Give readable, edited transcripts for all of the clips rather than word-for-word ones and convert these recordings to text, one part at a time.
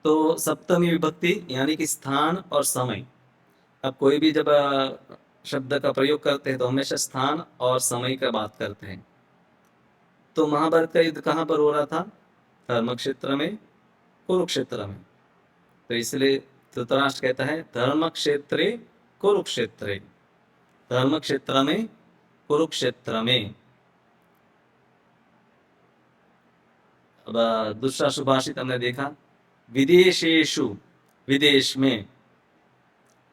तो सप्तमी विभक्ति यानी कि स्थान और समय। अब कोई भी जब शब्द का प्रयोग करते हैं तो हमेशा स्थान और समय का बात करते हैं। तो महाभारत का युद्ध कहाँ पर हो रहा था? धर्म क्षेत्र में, कुरुक्षेत्र में। तो इसलिए धृतराष्ट्र कहता है धर्म क्षेत्रे कुरुक्षेत्रे, धर्म क्षेत्र में, कुरुक्षेत्र में। अब दूसरा सुभाषित हमने देखा, विदेशेषु, विदेश में,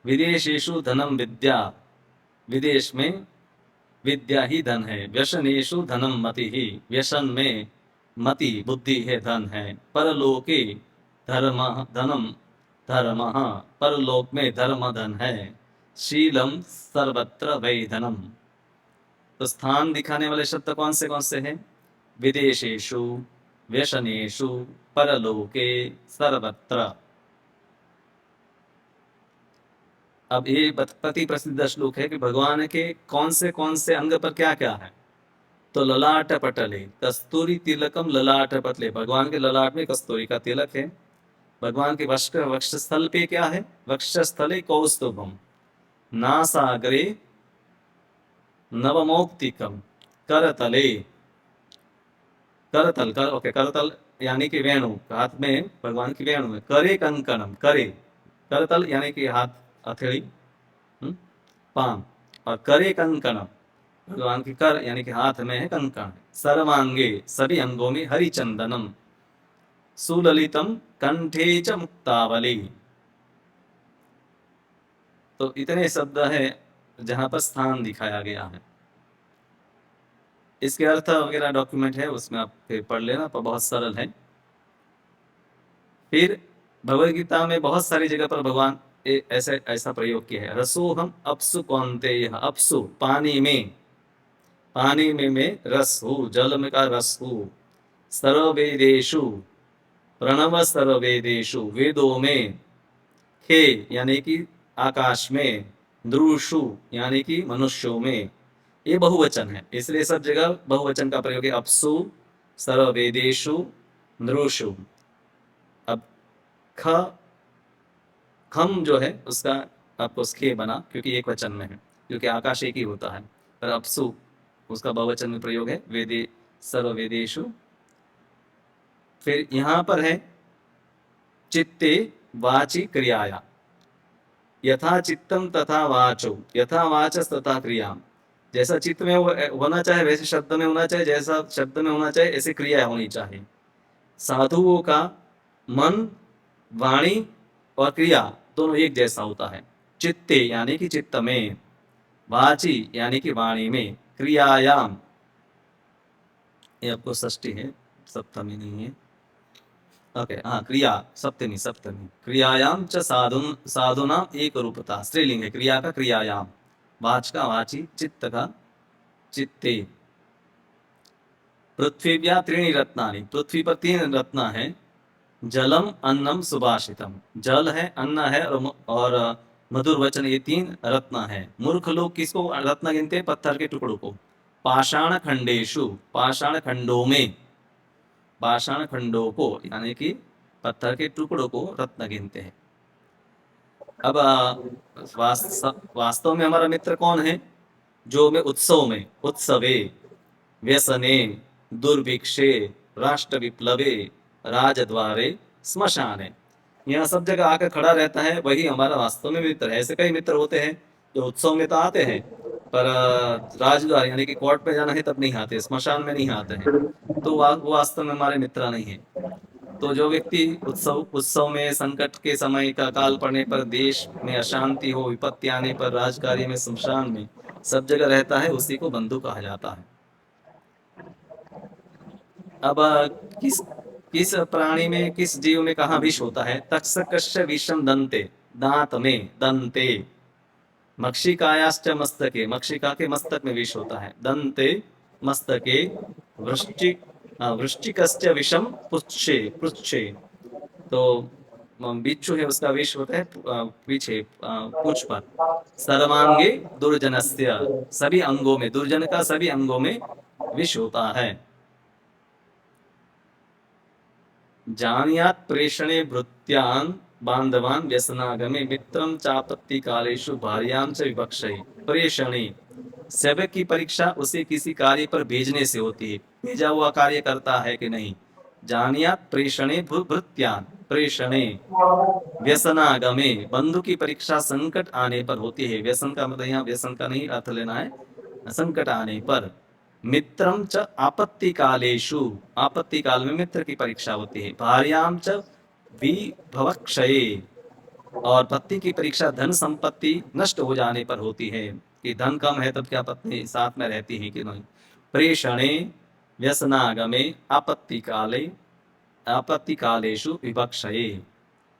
विदेशेषु धनम विद्या, विदेश में विद्या ही धन है। व्यसनेषु धनम मति ही, व्यसन में मति बुद्धि है, धन है। परलोके धर्म धनम धर्म, परलोक में धर्म धन है। शीलम सर्वत्र वै धनम। तो स्थान दिखाने वाले शब्द कौन से हैं? विदेशेषु, व्यसनेषु, परलोके, सर्वत्र। अब ये अति प्रसिद्ध श्लोक है कि भगवान के कौन से अंग पर क्या क्या है। तो ललाट पटले कस्तूरी तिलकम ललाट पटले, भगवान के ललाट में कस्तूरी का तिलक है। भगवान के वक्षस्थल पे क्या है? वक्षस्थले कौस्तुभम, नासाग्रे नवमौक्तिकम, करतले, करतल कर ओके करतल यानी कि वेणु, हाथ में भगवान की वेणु है। करे कंकणम, करे करतल यानी कि हाथ, हथेली, पाम, और करे कंकणम भगवान की कर यानी कि हाथ में है कंकण। सर्वांगे सभी अंगों में हरिचंदनम, सुललितम कंठे च मुक्तावली। तो इतने शब्द है जहां पर स्थान दिखाया गया है। इसके अर्थ वगैरह डॉक्यूमेंट है, उसमें आप फिर पढ़ लेना, पर बहुत सरल है। फिर भगवद गीता में बहुत सारी जगह पर भगवान ऐसा प्रयोग किया है। रसोहम अपसु कौन्तेय, अपसु पानी में, पानी में रस हूँ, जल में का रस हूँ। सर्ववेदेषु, प्रणव सर्ववेदेषु, वेदों में। खे यानी कि आकाश में, द्रुषु यानी कि मनुष्यों में। ये बहुवचन है, इसलिए सब जगह बहुवचन का प्रयोग है। अपसु, सर्ववेदेषु, नृषु। अब ख, खम जो है उसका आपको खे बना क्योंकि एक वचन में है, क्योंकि आकाश एक ही होता है। पर अपसु उसका बहुवचन में प्रयोग है, वेदे सर्ववेदेषु। फिर यहां पर है चित्ते वाचि क्रियाया, यथा चित्तम तथा वाचो, यथा वाचस तथा क्रिया। जैसा चित्त में होना चाहे वैसे शब्द में होना चाहिए, जैसा शब्द में होना चाहिए ऐसी क्रिया होनी चाहिए। साधुओं का मन, वाणी और क्रिया दोनों एक जैसा होता है। चित्ते यानी कि चित्त में, वाची यानी कि वाणी में, क्रियायाम, ये आपको षष्ठी है, सप्तमी नहीं है। ओके, हाँ, क्रिया सप्तमी, सप्तमी। क्रियायाम च साधुना एक रूपता, स्त्रीलिंग है क्रिया का, क्रियायाम। वाच का वाची, चित्त का चित्ते। पृथ्वीव्या त्रीणि रत्नानि, पृथ्वी पर तीन रत्न है। जलम अन्नम सुभाषितम, जल है, अन्न है और मधुर वचन, ये तीन रत्न है। मूर्ख लोग किसको रत्न गिनते हैं? पत्थर के टुकड़ों को। पाषाण खंडेशु, पाषाण खंडों में, पाषाण खंडों को यानी कि पत्थर के टुकड़ों को रत्न गिनते हैं। अब वास्तव में हमारा मित्र कौन है? जो में उत्सव में, उत्सवे, व्यसने, दुर्भिक्षे, राष्ट्र विप्लवे, राजद्वारे, स्मशाने, यह सब जगह आकर खड़ा रहता है, वही हमारा वास्तव में मित्र है। ऐसे कई मित्र होते हैं जो उत्सव में तो आते हैं, पर राजद्वार यानी कि कोर्ट में जाना है तब नहीं आते, स्मशान में नहीं आते हैं, तो वो वास्तव में हमारे मित्र नहीं है। तो जो व्यक्ति उत्सव में, संकट के समय का काल पड़ने पर, देश में अशांति हो, विपत्ति आने पर, राजकार्य में, शमशान में, सब जगह रहता है, उसी को बंधु कहा जाता है। अब किस किस प्राणी में, किस जीव में कहाँ विष होता है? तक्षकस्य विषम दंते, दांत में, दंते। मक्षिकायाश्च मस्तके, मक्षिका के मस्तक में विष होता है। दंते मस्तके, वृश्चिकस्य विषम पुच्छे, पुच्छे। तो बिच्छू है, उसका विष होता है पीछे, पूंछ पर। सर्वांगे दुर्जनस्य, सभी अंगों में, दुर्जन का सभी अंगों में विष होता है। जानीयात् प्रेषणे भृत्यान् बांधवान् व्यसनागमे मित्रं चापत्ति कालेषु भार्यां च विवक्षै। प्रेषणे, सेवक की परीक्षा उसे किसी कार्य पर भेजने से होती है, भेजा हुआ कार्य करता है कि नहीं। जानियात प्रेषणे भृत्यान, प्रेषणे व्यसनागमे, बंधु की परीक्षा संकट आने पर होती है। व्यसन का मतलब यहाँ व्यसन का नहीं अर्थ लेना है, संकट आने पर। मित्रम च आपत्ति कालेषु, आपत्ति काल में मित्र की परीक्षा होती है। भार्याम च विभवक्षये, और पत्नी की परीक्षा धन संपत्ति नष्ट हो जाने पर होती है, कि धन कम है तब क्या पत्नी साथ में रहती है कि नहीं। प्रेषणे व्यसनागमे आपत्ति काले, आपत्ति कालेषु विवक्षये।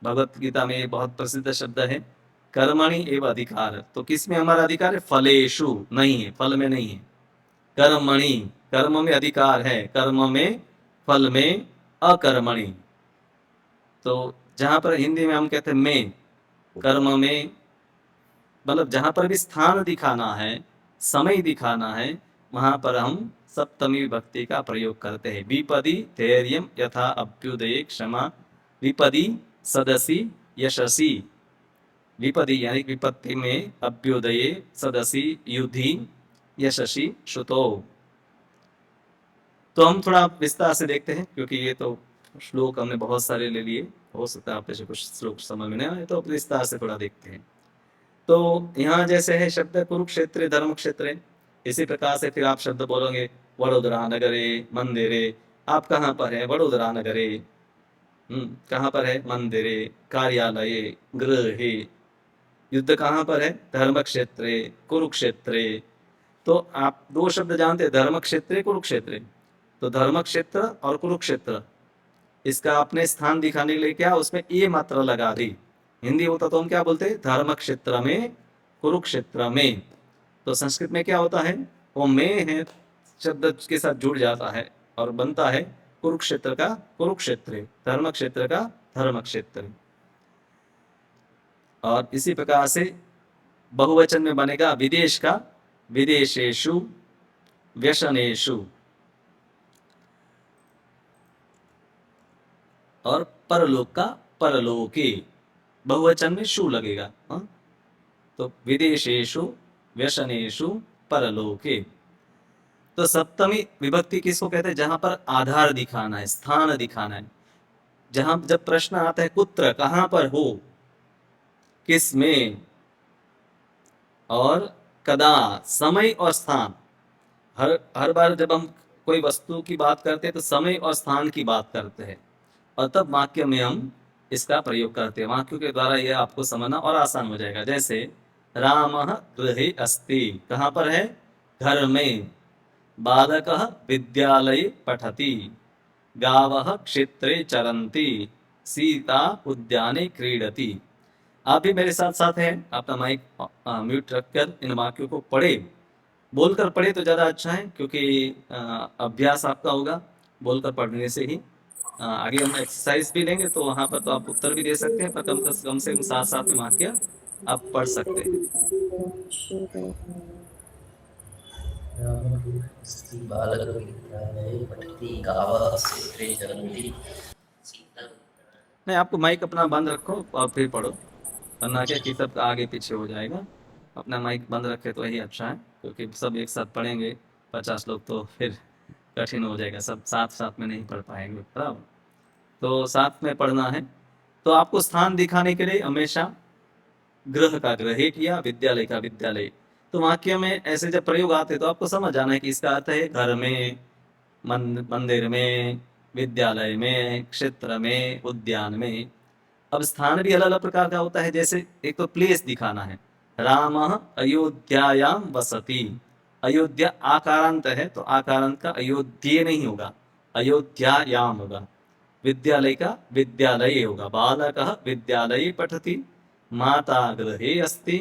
भगवत गीता में बहुत प्रसिद्ध शब्द है कर्मणि एवं अधिकार। तो किस में हमारा अधिकार है? फलेषु नहीं है, फल में नहीं है। कर्मणि, कर्म में अधिकार है, कर्म में, फल में अकर्मणि। तो जहां पर हिंदी में हम कहते हैं में, कर्म में, मतलब जहां पर भी स्थान दिखाना है, समय दिखाना है, वहां पर हम सप्तमी विभक्ति का प्रयोग करते हैं। विपदी धैर्यम यथा अभ्युदये क्षमा, विपदी सदसी यशसी। विपदी यानी विपत्ति में, अभ्युदये सदसी युधि, यशसी श्रुतो। तो हम थोड़ा विस्तार से देखते हैं, क्योंकि ये तो श्लोक हमने बहुत सारे ले लिए, हो सकता है आप जैसे कुछ श्लोक समझ में नहीं आए, तो विस्तार से थोड़ा देखते हैं। तो यहाँ जैसे है शब्द कुरुक्षेत्र धर्म क्षेत्र, इसी प्रकार से फिर आप शब्द बोलोगे वडोदरा नगरे मंदिरे। आप कहाँ पर है? वडोदरा नगरे। कहाँ पर है? मंदिरे, कार्यालये, गृहे। युद्ध कहाँ पर है? धर्म क्षेत्रे, कुरुक्षेत्रे। तो आप दो शब्द जानते हैं, धर्म क्षेत्रे, कुरुक्षेत्रे। तो धर्म क्षेत्र और कुरुक्षेत्र, इसका आपने स्थान दिखाने के लिए क्या उसमें ए मात्रा लगा दी। हिंदी होता तो हम क्या बोलते हैं? धर्म क्षेत्र में, कुरुक्षेत्र में। तो संस्कृत में क्या होता है? वो में है शब्द के साथ जुड़ जाता है और बनता है कुरुक्षेत्र का कुरुक्षेत्र, धर्म क्षेत्र का धर्म क्षेत्र। और इसी प्रकार से बहुवचन में बनेगा विदेश का विदेशेषु, व्यसनेषु। और परलोक का परलोके, बहुवचन में शु लगेगा। तो विदेशेषु, व्यसनेषु, परलोके। तो सप्तमी विभक्ति किसको कहते हैं? जहां पर आधार दिखाना है, स्थान दिखाना है। जहां जब प्रश्न आता है कुत्र, कहां पर हो, किस में, और कदा, समय और स्थान। हर बार जब हम कोई वस्तु की बात करते हैं तो समय और स्थान की बात करते हैं, और तब वाक्य में हम इसका प्रयोग करते हैं। वाक्यों के द्वारा यह आपको समझना और आसान हो जाएगा। जैसे रामः गृहे अस्ति, कहाँ पर है? घर में। बालकः विद्यालये पठति, गावः क्षेत्रे चरन्ति, सीता उद्याने क्रीडति। आप भी मेरे साथ साथ हैं, अपना माइक म्यूट रखकर इन वाक्यों को पढ़े, बोलकर पढ़े तो ज़्यादा अच्छा है, क्योंकि अभ्यास आपका होगा बोलकर पढ़ने से ही। आगे हम एक्सरसाइज भी लेंगे तो वहाँ पर तो आप उत्तर भी दे सकते हैं, पर कम से कम साथ साथ में वाक्य आप पढ़ सकते हैं। नहीं, आपको माइक अपना बंद रखो और फिर पढ़ो, वरना क्या कि सब आगे पीछे हो जाएगा। अपना माइक बंद रखे तो यही अच्छा है, क्योंकि सब एक साथ पढ़ेंगे 50 लोग तो फिर कठिन हो जाएगा, सब साथ साथ में नहीं पढ़ पाएंगे, बराबर। तो साथ में पढ़ना है। तो आपको स्थान दिखाने के लिए हमेशा गृह का गृह किया, विद्यालय का विद्यालय। तो वाक्य में ऐसे जब प्रयोग आते तो आपको समझ आना है कि इसका अर्थ है घर में, मंदिर में, विद्यालय में, क्षेत्र में, उद्यान में। अब स्थान भी अलग अलग प्रकार का होता है। जैसे एक तो प्लेस दिखाना है, रामः अयोध्यायाम वसति। अयोध्या आकारांत है तो आकारांत का अयोध्य नहीं होगा, अयोध्यायाम होगा। विद्यालय का विद्यालय होगा। बालकः विद्यालये पठति, माता गृहे अस्ति,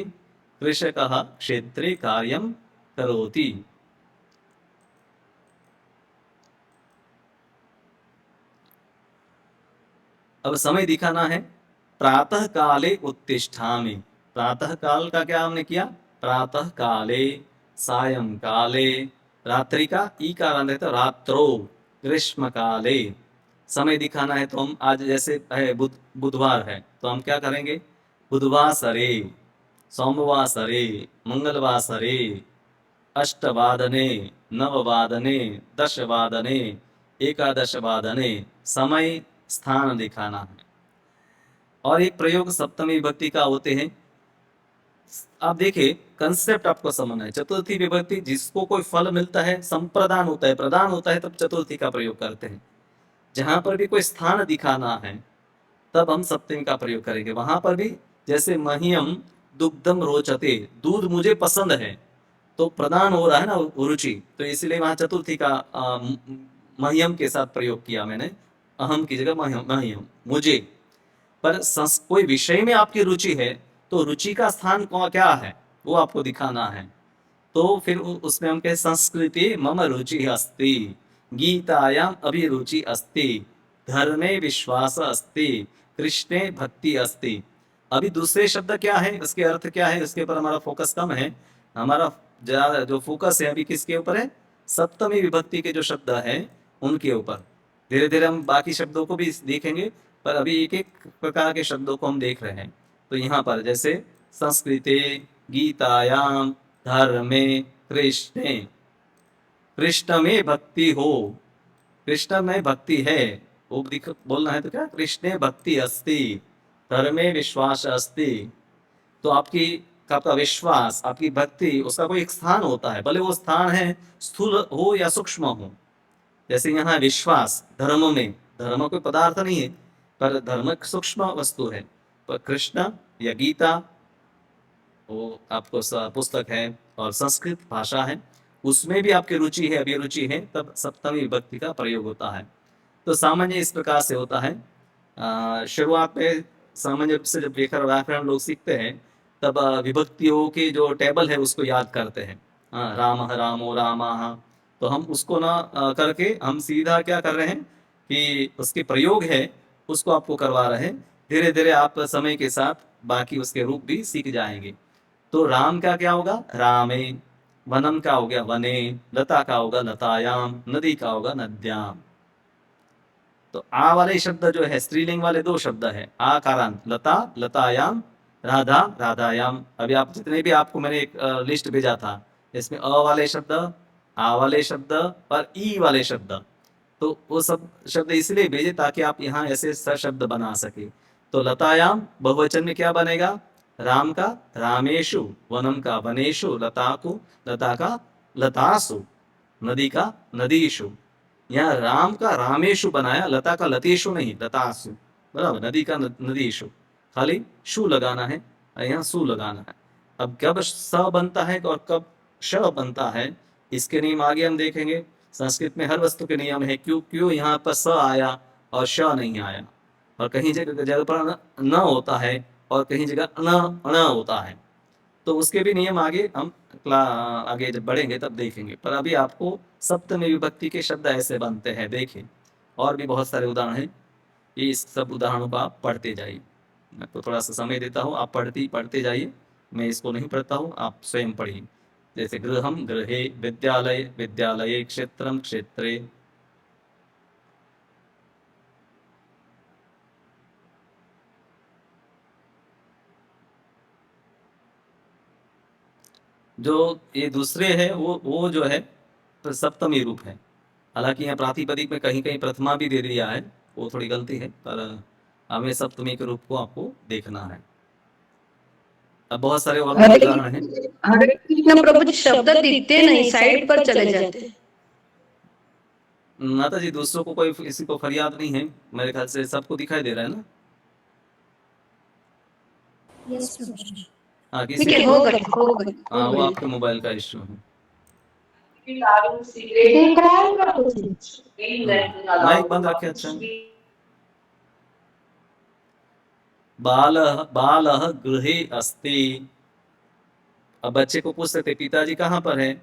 कृषकः क्षेत्रे कार्यं करोति। अब समय दिखाना है, प्रातः काले उत्तिष्ठामि। प्रातः काल का क्या हमने किया? प्रातः काले, सायं काले। रात्रि का ई कारण रहता है, रात्रो, ग्रीष्म काले। समय दिखाना है तो हम आज जैसे है बुधवार है तो हम क्या करेंगे, बुधवासरे, सोमवासरे, मंगलवासरे, अष्टवादने, नववादने, दशवादने, एकादशवादने, समय स्थान दिखाना है। और एक प्रयोग सप्तमी विभक्ति का होते हैं। आप देखिए कंसेप्ट आपको समझना है। चतुर्थी विभक्ति जिसको कोई फल मिलता है, संप्रदान होता है, प्रदान होता है, तब चतुर्थी का प्रयोग करते हैं। जहां पर भी कोई स्थान दिखाना है तब हम सप्तमी का प्रयोग करेंगे। वहां पर भी जैसे मह्यम दुग्धम रोचते, दूध मुझे पसंद है, तो प्रदान हो रहा है ना रुचि, तो इसलिए वहां चतुर्थी का मह्यम के साथ प्रयोग किया मैंने, अहम की जगह मह्यम, मह्यम मुझे। पर कोई विषय में आपकी रुचि है तो रुचि का स्थान क्या है वो आपको दिखाना है। तो फिर उसमें हम कहें संस्कृति मम रुचि अस्ति, गीतायाम अभिरुचि अस्ति, धर्मे विश्वास अस्ति, कृष्णे भक्ति अस्ति। अभी दूसरे शब्द क्या है, उसके अर्थ क्या है, उसके ऊपर हमारा फोकस कम है। हमारा ज्यादा जो फोकस है अभी किसके ऊपर है, सप्तमी विभक्ति के जो शब्द हैं उनके ऊपर। धीरे धीरे हम बाकी शब्दों को भी देखेंगे, पर अभी एक एक प्रकार के शब्दों को हम देख रहे हैं। तो यहाँ पर जैसे संस्कृते, गीतायाम, धर्मे, कृष्णे, कृष्ण में भक्ति हो, कृष्ण में भक्ति है, वो बोलना है तो क्या, कृष्णे भक्ति अस्ति, धर्मे विश्वास अस्ति। तो आपका विश्वास, आपकी भक्ति, उसका कोई एक स्थान होता है, भले वो स्थान है स्थूल हो या सूक्ष्म हो। जैसे यहाँ विश्वास धर्म में, धर्म कोई पदार्थ नहीं है पर धर्म सूक्ष्म वस्तु है। पर कृष्ण या गीता वो आपको पुस्तक है, और संस्कृत भाषा है, उसमें भी आपकी रुचि है, अभिरुचि है, तब सप्तमी विभक्ति का प्रयोग होता है। तो सामान्य इस प्रकार से होता है। शुरुआत में सामान्य रूप से जब लेखन व्याकरण लोग सीखते हैं तब विभक्तियों के जो टेबल है उसको याद करते हैं। राम रामो रामा, तो हम उसको ना करके हम सीधा क्या कर रहे हैं कि उसके प्रयोग है उसको आपको करवा रहे हैं। धीरे धीरे आप समय के साथ बाकी उसके रूप भी सीख जाएंगे। तो राम का क्या होगा, रामे, वनम का हो गया वने, लता का होगा लतायाम, नदी का होगा नद्याम। तो आ वाले शब्द जो है स्त्रीलिंग वाले दो शब्द है, आ कारांत, लता लतायाम, राधा राधायाम। अभी आप जितने भी आपको मैंने एक लिस्ट भेजा था, इसमें अ वाले शब्द, आ वाले शब्द और ई वाले शब्द, तो वो सब शब्द इसलिए भेजे ताकि आप यहाँ ऐसे शब्द बना सके। तो लतायाम बहुवचन में क्या बनेगा, राम का रामेशु, वनम का वनेशु, लता का लतासु, नदी का नदीशु। यहाँ राम का रामेशु बनाया, लता का लतेशु नहीं, लतासु, बराबर, नदी का नदीशु, खाली शु लगाना है और यहाँ सु लगाना है। अब कब स बनता है और कब श बनता है, इसके नियम आगे हम देखेंगे। संस्कृत में हर वस्तु के नियम है, क्यों क्यों यहाँ पर स आया और श नहीं आया, और कहीं जगह पर न होता है और कहीं जगह अण होता है। तो उसके भी नियम आगे हम आगे जब बढ़ेंगे तब देखेंगे। पर अभी आपको सप्तमी विभक्ति के शब्द ऐसे बनते हैं, देखें। और भी बहुत सारे उदाहरण हैं, ये इस सब उदाहरणों को आप पढ़ते जाइए। मैं तो थोड़ा सा समय देता हूँ, आप पढ़ते जाइए, मैं इसको नहीं पढ़ता हूँ, आप स्वयं पढ़िए। जैसे गृहम गृहे, विद्यालय विद्यालये, क्षेत्रम क्षेत्रे। जो ये दूसरे है वो जो है तो सप्तमी रूप है। हालांकि यहाँ प्रातिपदिक में कहीं कहीं प्रथमा भी दे दिया है, वो थोड़ी गलती है, पर हमें सप्तमी के रूप को आपको देखना है। अब बहुत सारे और उदाहरण हैं। हरे कृष्ण प्रभु जी शब्द दिखते नहीं, साइड पर चले जाते। माता जी दूसरों को कोई किसी को फरियाद नहीं है, मेरे ख्याल से सबको दिखाई दे रहा है ना। हाँ किसी को, हाँ वो आपके मोबाइल का इश्यू है। माइक बंद रखे, अच्छा। बालः गृहे अस्ति। अब बच्चे को पूछ सकते पिताजी कहाँ पर है,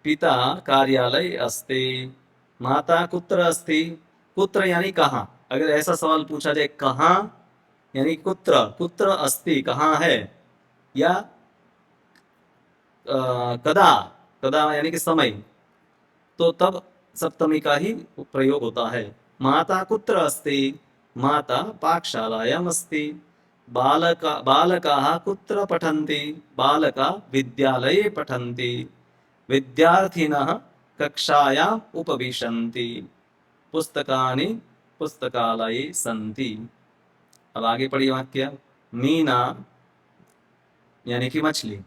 पिता कार्यालय अस्ति। माता कुत्र अस्ति, कुत्र यानी कहाँ। अगर ऐसा सवाल पूछा जाए कहाँ यानी कुत्र, कुत्र अस्ति कहाँ है, या कदा, कदा यानी कि समय, तो तब सप्तमी का ही प्रयोग होता है। माता कुत्र अस्ति? माता पाकशालायाम् अस्ति। बालकाः कुत्र पठन्ति? बालका विद्यालये पठन्ति। विद्यार्थिनः कक्षायाम् उपविशन्ति। पुस्तकानि पुस्तकालये सन्ति। अब आगे पढ़िए वाक्य। मीना यानी कि मछली,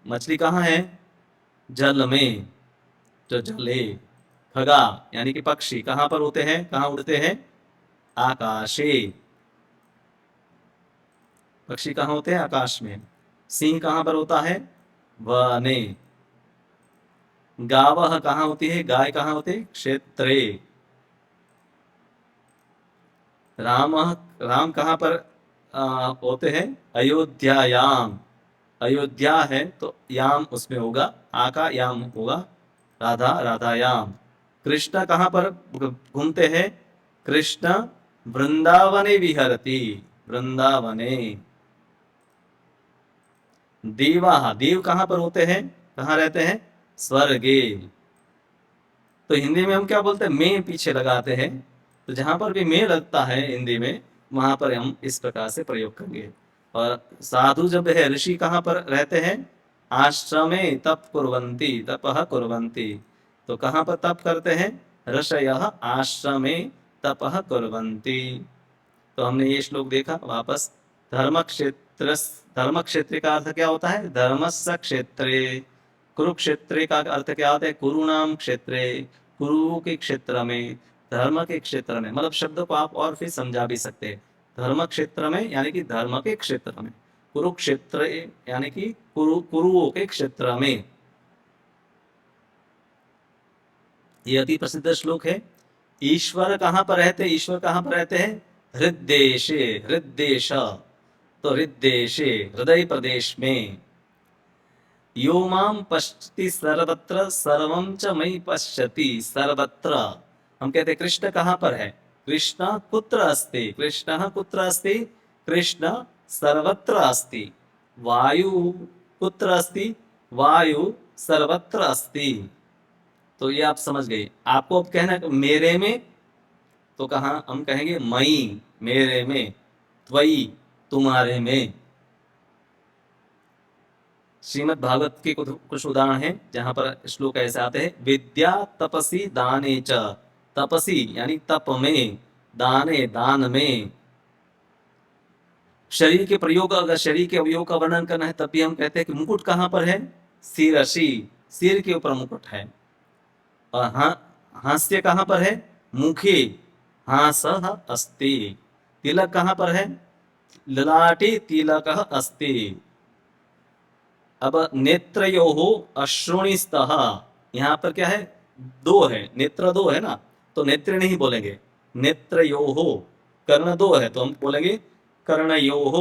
मछली कहाँ है? जल में, जो जले। खगा यानी कि पक्षी कहाँ पर होते हैं, कहाँ उड़ते हैं? आकाशे। पक्षी कहाँ होते हैं? आकाश में। सिंह कहाँ पर होता है? वने। गावः कहाँ होती है? गाय कहाँ होती है? क्षेत्रे। राम कहाँ पर होते हैं? अयोध्यायाम। अयोध्या है तो याम उसमें होगा, आ का याम होगा, राधा राधायाम। कृष्ण कहाँ पर घूमते हैं? कृष्ण वृंदावने विहरति। वृंदावने। देवाः, देव कहाँ पर होते हैं, कहाँ रहते हैं? स्वर्गे। तो हिंदी में हम क्या बोलते हैं? में पीछे लगाते हैं। तो जहां पर भी में लगता है हिंदी में, वहां पर हम इस प्रकार से प्रयोग करेंगे। और साधु जब है, ऋषि कहाँ पर रहते हैं? आश्रमे तप कुर्वन्ति, तपः कुर्वन्ति। तो कहाँ पर तप करते हैं? ऋषयः आश्रमे तपः कुर्वन्ति। तो हमने ये श्लोक देखा। वापस धर्म क्षेत्र का अर्थ क्या होता है? धर्मस्य क्षेत्रे। कुरुक्षेत्रे का अर्थ क्या होता है? कुरुणाम क्षेत्रे, कुरुओं के क्षेत्र में, धर्म के क्षेत्र में। मतलब शब्द को आप और फिर समझा भी सकते हैं। धर्म क्षेत्र में यानी कि धर्म के क्षेत्र में, कुरुक्षेत्र यानी कि कुरुओं के क्षेत्र में। ये अति प्रसिद्ध श्लोक है। ईश्वर कहाँ पर रहते? ईश्वर कहाँ पर रहते हैं? हृद्देशे। हृद्देश तो हृद्देशे, हृदय प्रदेश में। यो माम पश्यति सर्वत्र सर्वं च मयि पश्यति सर्वत्र। हम कहते हैं कृष्ण कहाँ पर है? कृष्ण कुत्र अस्ति? कृष्ण कुत्र अस्ति? कृष्ण सर्वत्र अस्ति। वायु कुत्र अस्ति? वायु सर्वत्र अस्ति। तो ये आप समझ गए। आपको अब कहना है मेरे में, तो कहाँ हम कहेंगे? मई, मेरे में। त्वयि, तुम्हारे में। श्रीमद् भागवत के कुछ उदाहरण हैं जहां पर श्लोक ऐसे आते हैं। विद्या तपसी दाने च। तपसी यानी तप में, दाने दान में। शरीर के प्रयोग, अगर शरीर के अवयव का वर्णन करना है तब भी हम कहते हैं कि मुकुट कहाँ पर है? सिरसी, सिर के ऊपर मुकुट है। और हास्य कहाँ पर है? मुखे, हासः अस्ति। तिलक कहाँ पर है? ललाटे तिलकः अस्ति। अब नेत्रयोः अश्रुणिस्तः, यहाँ पर क्या है? दो है, नेत्र दो है ना, तो नेत्र नहीं बोलेंगे, नेत्रयोः। कर्ण दो है तो हम बोलेंगे कर्णयोः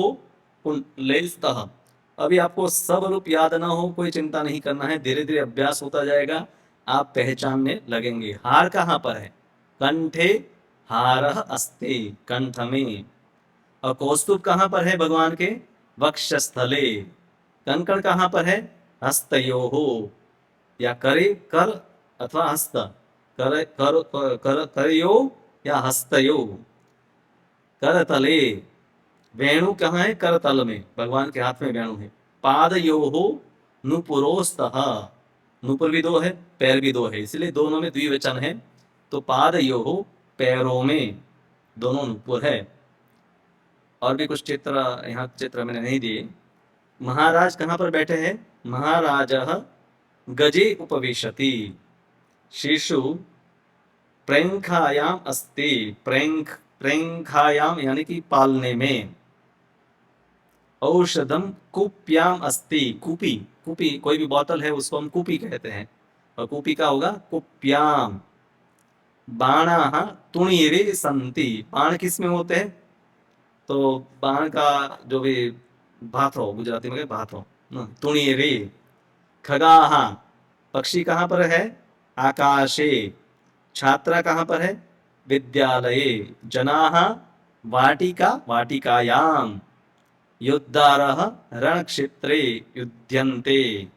कुण्डलैस्तः। अभी आपको सब रूप याद ना हो, कोई चिंता नहीं करना है, धीरे धीरे अभ्यास होता जाएगा, आप पहचानने लगेंगे। हार कहाँ पर है? कंठे हारः अस्ति, कंठ में। और कौस्तुभ कहाँ पर है भगवान के? वक्षस्थले। कंकण कहाँ पर है? हस्तयोः, या करे कर अथवा हस्त, कर कर कर करयो या हस्तयो। करतले। वेणु कहाँ है? करतल में, भगवान के हाथ में वेणु है। पादयोः नुपुरोस्तः। नुपुर भी दो है, पैर भी दो है, इसलिए दोनों में द्विवचन है। तो पादयोः, पैरों में दोनों नुपुर है। और भी कुछ चित्र, यहाँ चित्र मैंने नहीं दिए। महाराज कहाँ पर बैठे हैं? महाराजः गजे उपविशति। शिशु प्रेंखायाम अस्ति। प्रेंखायाम यानी कि पालने में। औषधम कूप्याम अस्ति। कूपी, कूपी कोई भी बोतल है उसको हम कूपी कहते हैं, और कूपी का होगा कूप्याम। बाणाः तुणीरे सन्ति। बाण किस में होते हैं? तो बाण का जो भी भाथो, गुजराती में भाथो, तुणीरे। खगाः, पक्षी कहाँ पर है? आकाशे। छात्रा कहाँ पर है? विद्यालये। जनाः वाटिका वाटिकायाम। योद्धारः रणक्षेत्रे युध्यन्ते।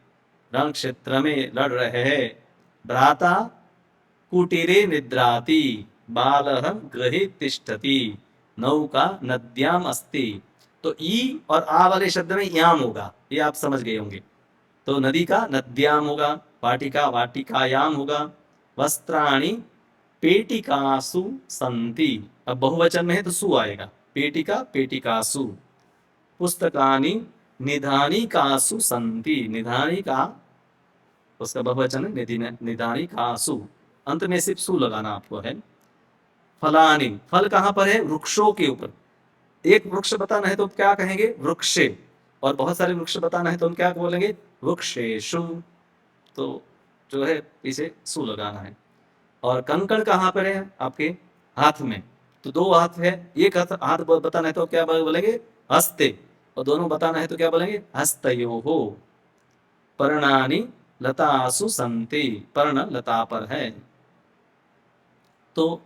रण क्षेत्र में लड़ रहे हैं। भ्राता कुटीरे निद्राति। बालः गृहे तिष्ठति, नौका नद्याम अस्ति। तो ई और आ वाले शब्द में याम होगा, ये आप समझ गए होंगे। तो नदी का नद्याम होगा, वाटिका वाटिकायाम होगा, वस्त्राणि पेटिकासु संति। अब बहुवचन में है तो सु आएगा, पेटिका पेटिकासु। पुस्तकानि निधानिकासु संति, निधानिका उसका बहुवचन है निधानिकासु, अंत में सिर्फ सु लगाना आपको है। फलानि, फल कहाँ पर है? वृक्षों के ऊपर। एक वृक्ष बताना है तो क्या कहेंगे? वृक्षे। और बहुत सारे वृक्ष बताना है तो हम क्या बोलेंगे? वृक्षेषु। तो जो है इसे सु लगाना है। और कंकड़ कहाँ पर है? आपके हाथ में। तो दो हाथ है, एक हाथ बताना है तो क्या बोलेंगे? हस्ते। और दोनों बताना है तो क्या बोलेंगे? हस्तयोः। पर्णानि लतासु सन्ति, पर्ण लता पर है। तो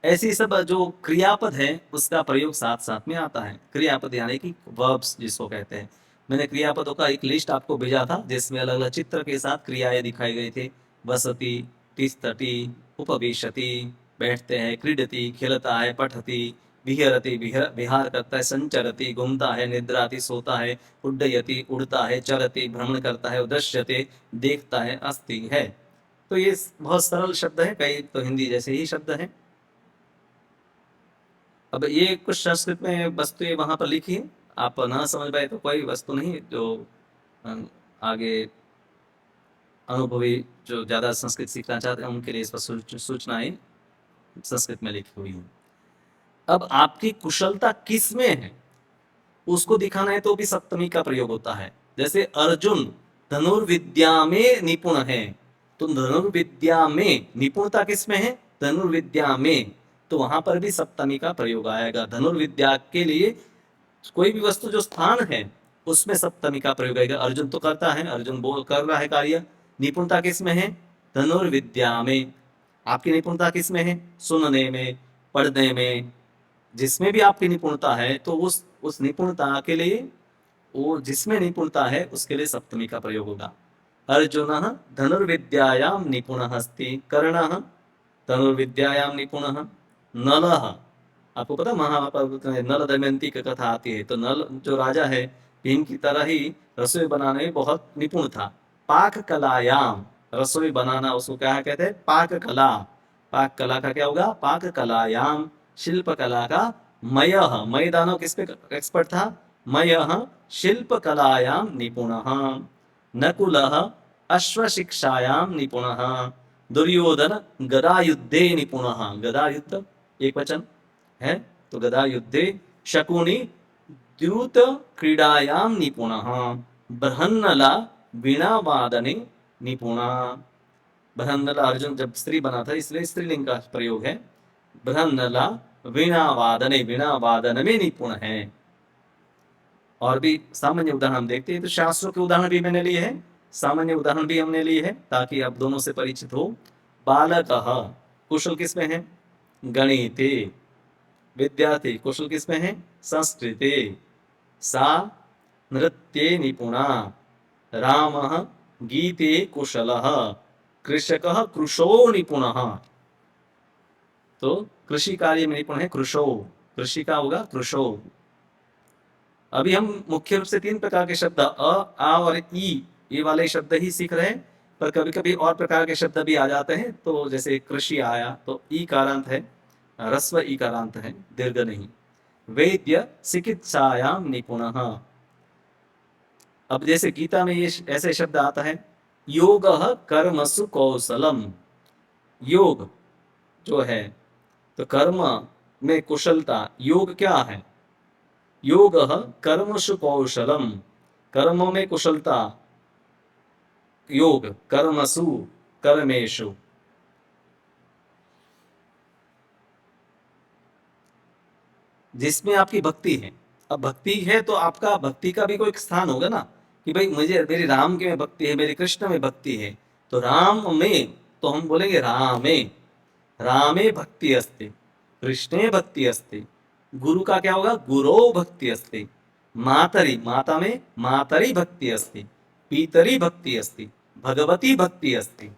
ऐसी सब जो क्रियापद है उसका प्रयोग साथ साथ में आता है। क्रियापद यानी कि वर्ब्स जिसको कहते हैं। मैंने क्रियापदों का एक लिस्ट आपको भेजा था जिसमें अलग अलग चित्र के साथ क्रियाएं दिखाई गई थी। वसति, तिष्ठति, उपविशति, बैठते हैं, क्रीडति खेलता है, पठति, विहरति विहार करता है, संचरति घूमता है, निद्राति सोता है, उड्डयति उड़ता है, चरति भ्रमण करता है, उदृश्यते देखता है, अस्ति है। तो ये बहुत सरल शब्द है, कई तो हिंदी जैसे ही शब्द हैं। अब ये कुछ संस्कृत में वस्तुएं वहां पर लिखी है, आप ना समझ पाए तो कोई वस्तु नहीं, जो आगे अनुभवी जो ज्यादा संस्कृत सीखना चाहते हैं उनके लिए इस पर सूचनाएं संस्कृत में लिखी हुई है। अब आपकी कुशलता किस में है उसको दिखाना है तो भी सप्तमी का प्रयोग होता है। जैसे अर्जुन धनुर्विद्या में निपुण है, तो धनुर्विद्या में निपुणता किस में है? धनुर्विद्या में। तो वहां पर भी सप्तमी का प्रयोग आएगा। धनुर्विद्या के लिए कोई भी वस्तु जो स्थान है उसमें सप्तमी का प्रयोग आएगा। अर्जुन तो करता है, अर्जुन बोल कर रहा है कार्य। निपुणता किस में है? धनुर्विद्या में। आपकी निपुणता किस में है? सुनने में, पढ़ने में। जिसमें भी आपकी निपुणता है तो उस निपुणता के लिए, वो जिसमें निपुणता है उसके लिए सप्तमी का प्रयोग होगा। अर्जुनः धनुर्विद्यायां निपुणः अस्ति। कर्णः धनुर्विद्यायां निपुणः। नलः, आपको पता महाभारत में नल दमयंती की कथा आती है, तो नल जो राजा है भीम की तरह ही रसोई बनाने में बहुत निपुण था। पाक कलायाम, रसोई बनाना उसको क्या कहते हैं? पाक कला। पाक कला का क्या होगा? पाक कलायाम। शिल्प कला का मयः, मय दानव किस पे एक्सपर्ट था? मयः शिल्प कलायाम निपुणः। नकुलः अश्वशिक्षायां निपुणः। दुर्योधन गदा युद्धे निपुणः। गदा युद्ध एक वचन है तो गदा युद्धे। शकुनी द्यूत क्रीडायां निपुणः। बृहन्नला वीणा वादने निपुणा। बृहन्नला अर्जुन जब स्त्री बना था इसलिए स्त्रीलिंग का प्रयोग है। बृहन्नला वीणा वादने, वीणा वादन में निपुण है। और भी सामान्य उदाहरण हम देखते हैं, तो शास्त्रों के उदाहरण भी मैंने लिए हैं, सामान्य उदाहरण भी हमने लिए हैं ताकि आप दोनों से परिचित हो। बालकः कुशल किसमें है? गणिते। विद्यार्थी कुशल किसमें है? संस्कृते। सा नृत्ये निपुणा। रामः गीते कुशलः। कृषकः कृषो निपुणः। तो कृषि कार्य में निपुण है कृषो। कृषि का होगा कृषो। अभी हम मुख्य रूप से 3 प्रकार के शब्द अ, आ और ई, ये वाले शब्द ही सीख रहे हैं, पर कभी कभी और प्रकार के शब्द भी आ जाते हैं। तो जैसे कृषि आया तो ई कारांत है, रस्व ई कारांत है, दीर्घ नहीं। वैद्य चिकित्सायाम निपुणः। अब जैसे गीता में ये ऐसे शब्द आता है, योगः कर्मसु कौशलम। योग जो है तो कर्म में कुशलता, योग क्या है? योगः कर्मसु कौशलम, कर्मों में कुशलता। योग कर्मसु, कर्मेषु। जिसमें आपकी भक्ति है। अब भक्ति है तो आपका भक्ति का भी कोई स्थान होगा ना, कि भाई मुझे मेरी राम के में भक्ति है, मेरी कृष्ण में भक्ति है। तो राम में तो हम बोलेंगे रामे। रामे भक्ति अस्ति, कृष्णे भक्ति अस्ति। गुरु का क्या होगा? गुरो भक्ति अस्ति। मातरी, माता में मातरी भक्ति अस्ति। पीतरी भक्ति अस्ति। भगवती भक्ति अस्ति।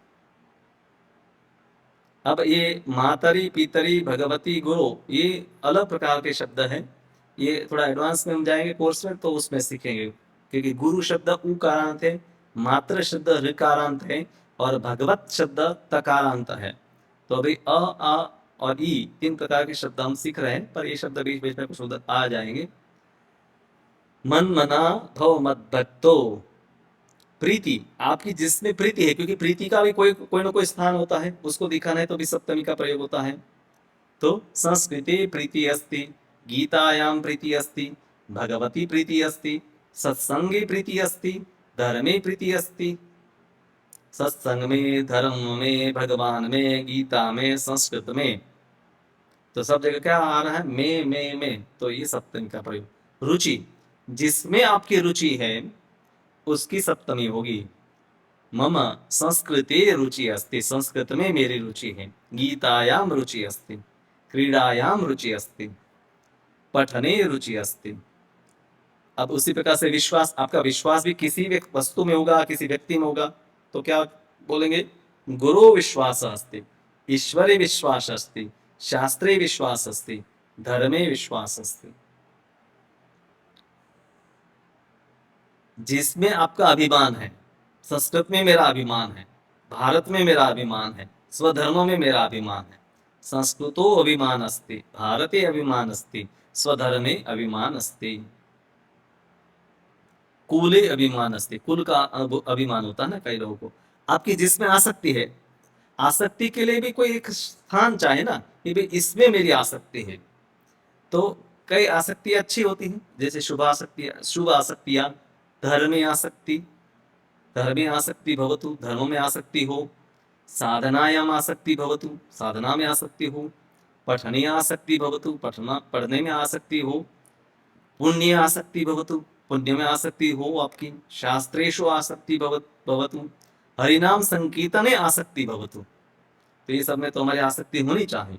अब ये मातरी पितरी भगवती गुरु ये अलग प्रकार के शब्द हैं। ये थोड़ा एडवांस में हम जाएंगे कोर्स में तो उसमें सीखेंगे, क्योंकि गुरु शब्द उकारांत है, मात्र शब्द ऋकारांत है और भगवत शब्द तकारांत है। तो अभी अ आ और ई 3 प्रकार के शब्द हम सीख रहे हैं, पर ये शब्द बीच बीच में कुछ उधर आ जाएंगे। मन मना भव मत भक्तो, प्रीति आपकी जिसमें प्रीति है, क्योंकि प्रीति का भी कोई ना कोई स्थान होता है, उसको दिखाना है तो भी सप्तमी का प्रयोग होता है। तो संस्कृते प्रीति अस्ति, गीतायां प्रीति अस्ति, भगवती प्रीति अस्ति, सत्संगे प्रीति अस्ति, धर्मे प्रीति अस्ति। सत्संग में, धर्म में, भगवान में, गीता में, संस्कृत में, तो सब जगह क्या आ रहा है? में। तो ये सप्तमी का प्रयोग। रुचि, जिसमें आपकी रुचि है उसकी सप्तमी होगी। मम संस्कृते रुचि अस्ति, संस्कृत में मेरी रुचि है। गीतायां रुचि अस्ति, क्रीडायां रुचि अस्ति, पठने रुचि अस्ति। अब उसी प्रकार से विश्वास, आपका विश्वास भी किसी वस्तु में होगा, किसी व्यक्ति में होगा, तो क्या बोलेंगे? गुरु विश्वास अस्ति, ईश्वरे विश्वास अस्ति, शास्त्रे विश्वास अस्ति, धर्मे विश्वास अस्ति। जिसमें आपका अभिमान है, संस्कृत में मेरा अभिमान है, भारत में मेरा अभिमान है, स्वधर्म में मेरा अभिमान है। संस्कृतो अभिमान अस्ति, भारते अभिमान अस्ति, स्वधर्मे अभिमान अस्ति, कुले अभिमान अस्ति। कुल का अभिमान होता है ना कई लोगों को। आपकी जिसमें आसक्ति है, आसक्ति के लिए भी कोई एक स्थान चाहे ना, कि भाई इसमें मेरी आसक्ति है। तो कई आसक्ति अच्छी होती हैं, जैसे शुभ आसक्तियां, धर्मे आसक्ति, धर्मे आसक्ति भवतु, धर्म में आसक्ति हो। साधनायाम आसक्ति भवतु, साधना में आसक्ति हो। पठने आसक्ति भवतु, पढ़ने में आसक्ति हो। पुण्य आसक्ति भवतु, पुण्य में आसक्ति हो आपकी। शास्त्रेषु आसक्ति भवतु, हरिनाम संकीर्तने आसक्ति भवतु। तो ये सब में तो हमारी आसक्ति होनी चाहिए,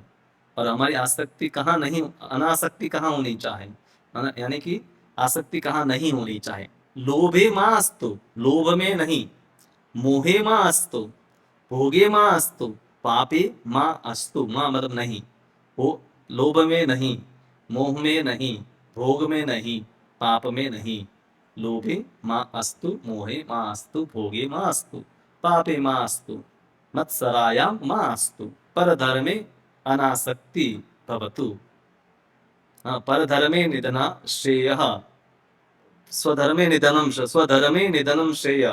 और हमारी आसक्ति कहाँ नहीं, अनासक्ति कहाँ होनी चाहिए, यानी कि आसक्ति कहाँ नहीं होनी चाहिए। लोभे मां अस्तु, लोभ में नहीं। मोहे मां अस्तु, भोगे मां अस्तु, पापे मां अस्तु। मां मतलब नहीं, वो लोभ में नहीं, मोह में नहीं, भोग में नहीं, पाप में नहीं। लोभे मां अस्तु, मोहे मां अस्तु, भोगे मां अस्तु, पापे मां अस्तु, मत्सरायां मां अस्तु, परधर्मे अनासक्ति भवतु। परधर्मे निधना श्रेयः, स्वधर्मे निधनम, स्वधर्मे निधनम श्रेय।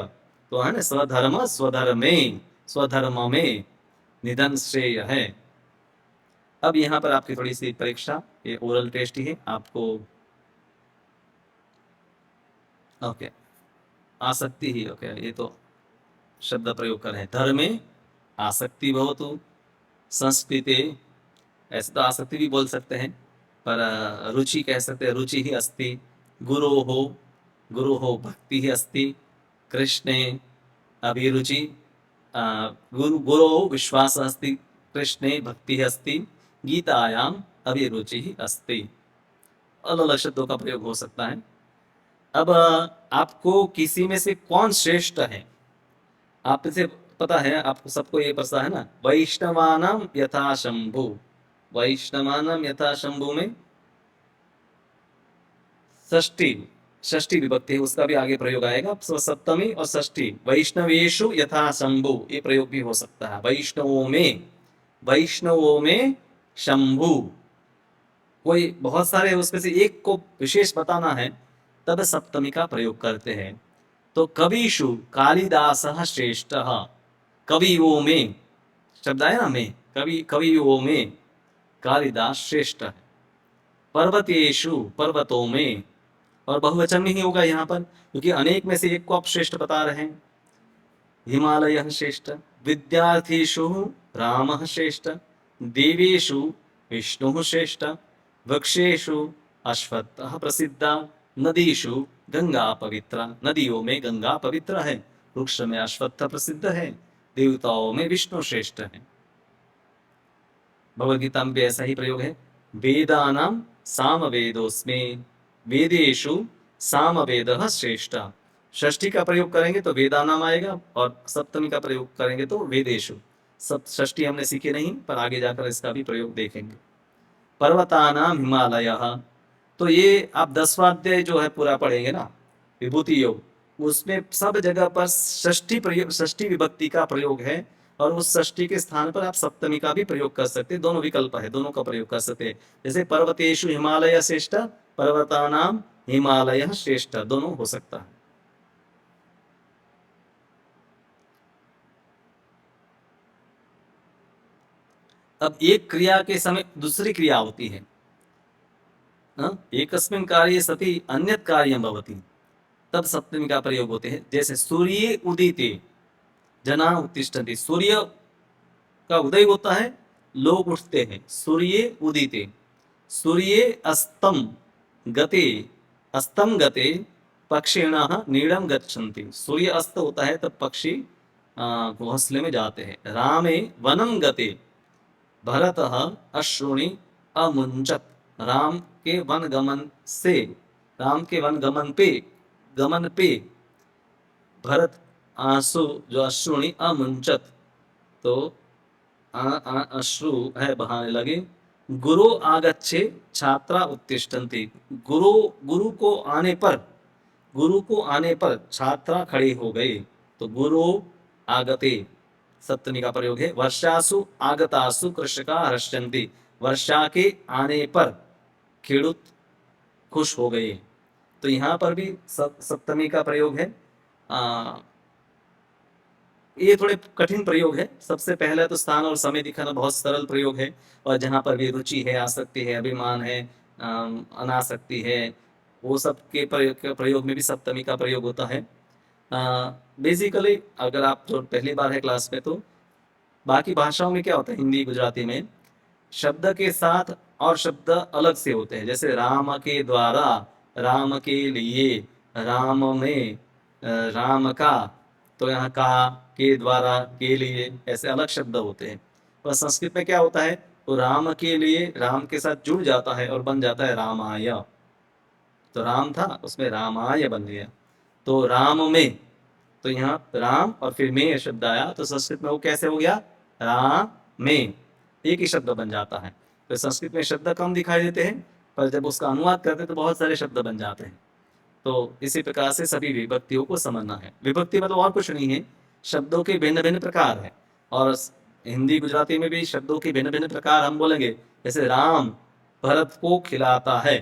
तो है ना, स्वधर्म स्वधर्मे, स्वधर्म में निधन श्रेय है। अब यहाँ पर आपकी थोड़ी सी परीक्षा, ये ओरल टेस्ट ही है आपको। ओके, आसक्ति ही, ओके, ये तो शब्द प्रयोग कर रहे हैं। धर्मे आसक्ति भवतु, संस्कृते, ऐसे तो आसक्ति भी बोल सकते हैं, पर रुचि कह सकते हैं, रुचि ही अस्ति। गुरु हो भक्ति ही अस्ति। कृष्णे अभिरुचि, गुरु विश्वास अस्ति, कृष्णे भक्ति ही अस्ति, गीतायाम अभिरुचि ही अस्ति। अलग अलग शब्दों का प्रयोग हो सकता है। अब आपको किसी में से कौन श्रेष्ठ है, आप इसे पता है, आपको सबको ये पता है ना। वैष्णवानाम यथा शंभु, वैष्णवानाम यथा शंभु में षष्ठी विभक्ति है, उसका भी आगे प्रयोग आएगा। सप्तमी और षष्ठी। वैष्णवेषु यथा शंभु, ये प्रयोग भी हो सकता है। वैष्णवों में शंभु, कोई बहुत सारे उसमें से एक को विशेष बताना है, तब सप्तमी का प्रयोग करते हैं। तो कविषु कालिदासः श्रेष्ठः, कवियों में शब्द आया ना, में, कवियों में कालिदास श्रेष्ठ है। पर्वतेषु, पर्वतों में, और बहुवचन में ही होगा यहाँ पर, क्योंकि अनेक में से एक को आप श्रेष्ठ बता रहे हैं। हिमालय श्रेष्ठ, विद्यार्थीषु रामः श्रेष्ठ, देवेषु विष्णुः श्रेष्ठ, वृक्षेषु अश्वत्थः प्रसिद्धा, नदीषु गंगा पवित्रा, नदियों में गंगा पवित्र है, वृक्ष में अश्वत्थ प्रसिद्ध है, देवताओं में विष्णु श्रेष्ठ है। भगवद्गीता में भी ऐसा ही प्रयोग है। वेदानां सामवेदोस्मि, वेदेषु सामवेदः श्रेष्ठ। षष्ठी का प्रयोग करेंगे तो वेदानाम आएगा, और सप्तमी का प्रयोग करेंगे तो वेदेषु। सब षष्ठी हमने सीखी नहीं, पर आगे जाकर इसका भी प्रयोग देखेंगे। पर्वतानाम हिमालयः, तो ये आप 10वां अध्याय जो है पूरा पढ़ेंगे ना, विभूति योग, उसमें सब जगह पर षष्ठी प्रयोग, षष्ठी विभक्ति का प्रयोग है, और उस षष्ठी के स्थान पर आप सप्तमी का भी प्रयोग कर सकते हैं। दोनों विकल्प है, दोनों का प्रयोग कर सकते हैं। जैसे पर्वतेषु हिमालय श्रेष्ठ, पर्वतानाम हिमालय श्रेष्ठ, दोनों हो सकता है। अब एक क्रिया के समय दूसरी क्रिया होती है, एकस्मिन् कार्ये सति अन्यत् कार्यं भवति, तब सप्तमी का प्रयोग होते हैं। जैसे सूर्ये उदिते जना उत्तिष्ठन्ति, सूर्य का उदय होता है, लोग उठते हैं। सूर्ये उदिते, सूर्ये अस्तम गते, अस्तम गते पक्षिणः नीडम गच्छन्ति, सूर्य अस्त होता है तब पक्षी घोंसले में जाते हैं। रामे वनम गते भरतः अश्रूणि अमुंचत, राम के वन गमन से, राम के वन गमन पे भरत आंसू जो अश्रुणी अमुंचत, तो अश्रु है बहाने लगे। गुरु आगच्छे छात्रा उत्तिष्ठन्ति, गुरु को आने पर छात्रा खड़े हो गए, तो गुरु आगते सप्तमी का प्रयोग है। वर्षासु आगतासु कृषका हर्षन्ति, वर्षा के आने पर खेडूत खुश हो गए, तो यहाँ पर भी सप्तमी का प्रयोग है। ये थोड़े कठिन प्रयोग है। सबसे पहले तो स्थान और समय दिखाना बहुत सरल प्रयोग है, और जहाँ पर भी रुचि है, आसक्ति है, अभिमान है, अनासक्ति है, वो सब के प्रयोग में भी सप्तमी का प्रयोग होता है। बेसिकली अगर आप जो पहली बार है क्लास में, तो बाकी भाषाओं में क्या होता है, हिंदी गुजराती में शब्द के साथ और शब्द अलग से होते हैं। जैसे राम के द्वारा, राम के लिए, राम में, राम का, तो यहाँ का, के द्वारा, के लिए, ऐसे अलग शब्द होते हैं। और संस्कृत में क्या होता है, तो राम के लिए राम के साथ जुड़ जाता है और बन जाता है रामाय, तो राम था उसमें रामाय बन गया। तो राम में, तो यहाँ राम और फिर में शब्द आया, तो संस्कृत में वो कैसे हो गया, राम में, एक ही शब्द बन जाता है। तो संस्कृत में शब्द कम दिखाई देते हैं, पर जब उसका अनुवाद करते हैं तो बहुत सारे शब्द बन जाते हैं। तो इसी प्रकार से सभी विभक्तियों को समझना है। विभक्ति मतलब और कुछ नहीं है, शब्दों के भिन्न भिन्न प्रकार है, और हिंदी गुजराती में भी शब्दों के भिन्न भिन्न प्रकार हम बोलेंगे। जैसे राम भरत को खिलाता है,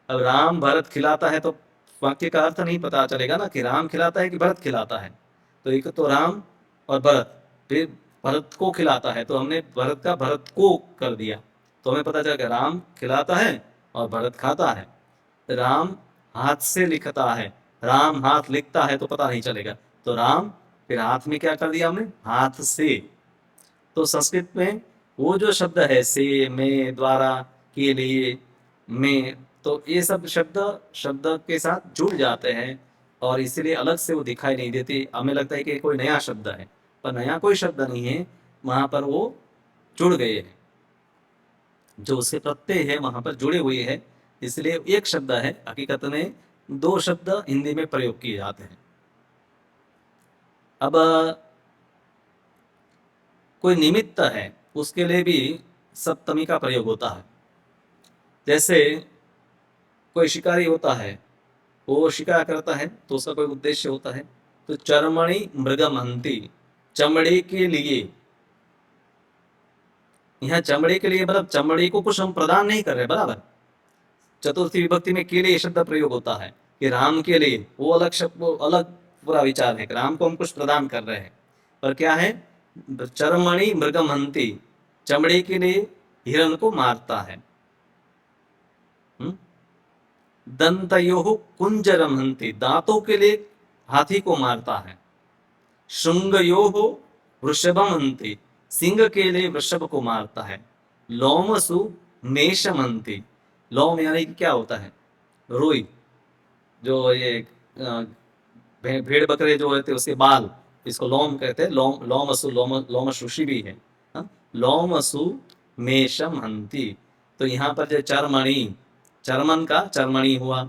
अब राम भरत खिलाता है तो वाक्य का अर्थ नहीं पता चलेगा ना कि राम खिलाता है कि भरत खिलाता है। तो एक तो राम और भरत, फिर भरत को खिलाता है, तो हमने भरत का भरत को कर दिया, तो हमें पता चलेगा राम खिलाता है और भरत खाता है। राम हाथ से लिखता है, राम हाथ लिखता है, तो पता नहीं चलेगा, तो राम फिर हाथ में क्या कर दिया हमने, हाथ से। तो संस्कृत में वो जो शब्द है, से, में, द्वारा, के लिए, में, तो ये सब शब्द के साथ जुड़ जाते हैं, और इसीलिए अलग से वो दिखाई नहीं देती। हमें लगता है कि कोई नया शब्द है, पर नया कोई शब्द नहीं है, वहां पर वो जुड़ गए हैं, जो उसके प्रत्यय है वहां पर जुड़े हुए हैं, इसलिए एक शब्द है। हकीकत में दो शब्द हिंदी में प्रयोग किए जाते हैं। अब कोई निमित्त है, उसके लिए भी सप्तमी का प्रयोग होता है। जैसे कोई शिकारी होता है, वो शिकार करता है, तो उसका कोई उद्देश्य होता है। तो चर्मणि मृगमहंति, चमड़े के लिए, यहाँ चमड़े के लिए मतलब चमड़े को कुछ हम प्रदान नहीं कर रहे, बराबर। चतुर्थी विभक्ति में के लिए शब्द प्रयोग होता है कि राम के लिए, वो अलग शब्द, वो अलग पूरा विचार है कि राम को हम कुछ प्रदान कर रहे हैं। पर क्या है, चर्मणि मृगमहंति, चमड़े के लिए हिरण को मारता है। दंतयोः कुंजरमहंति, दांतों के लिए हाथी को मारता है। शुंगयोः वृषभमहंति, सिंह के लिए वृषभ को मारता है। लोमसु मेषमहंति, लोम यानी कि क्या होता है, रुई, जो ये भेड़ बकरे जो होते हैं उसके बाल, इसको लोम कहते हैं। लोमसु, लोमस ऋषि भी है। लोमसु मेषमहंति, तो यहाँ पर जो चर्मणि, चर्मन का चर्मणि हुआ,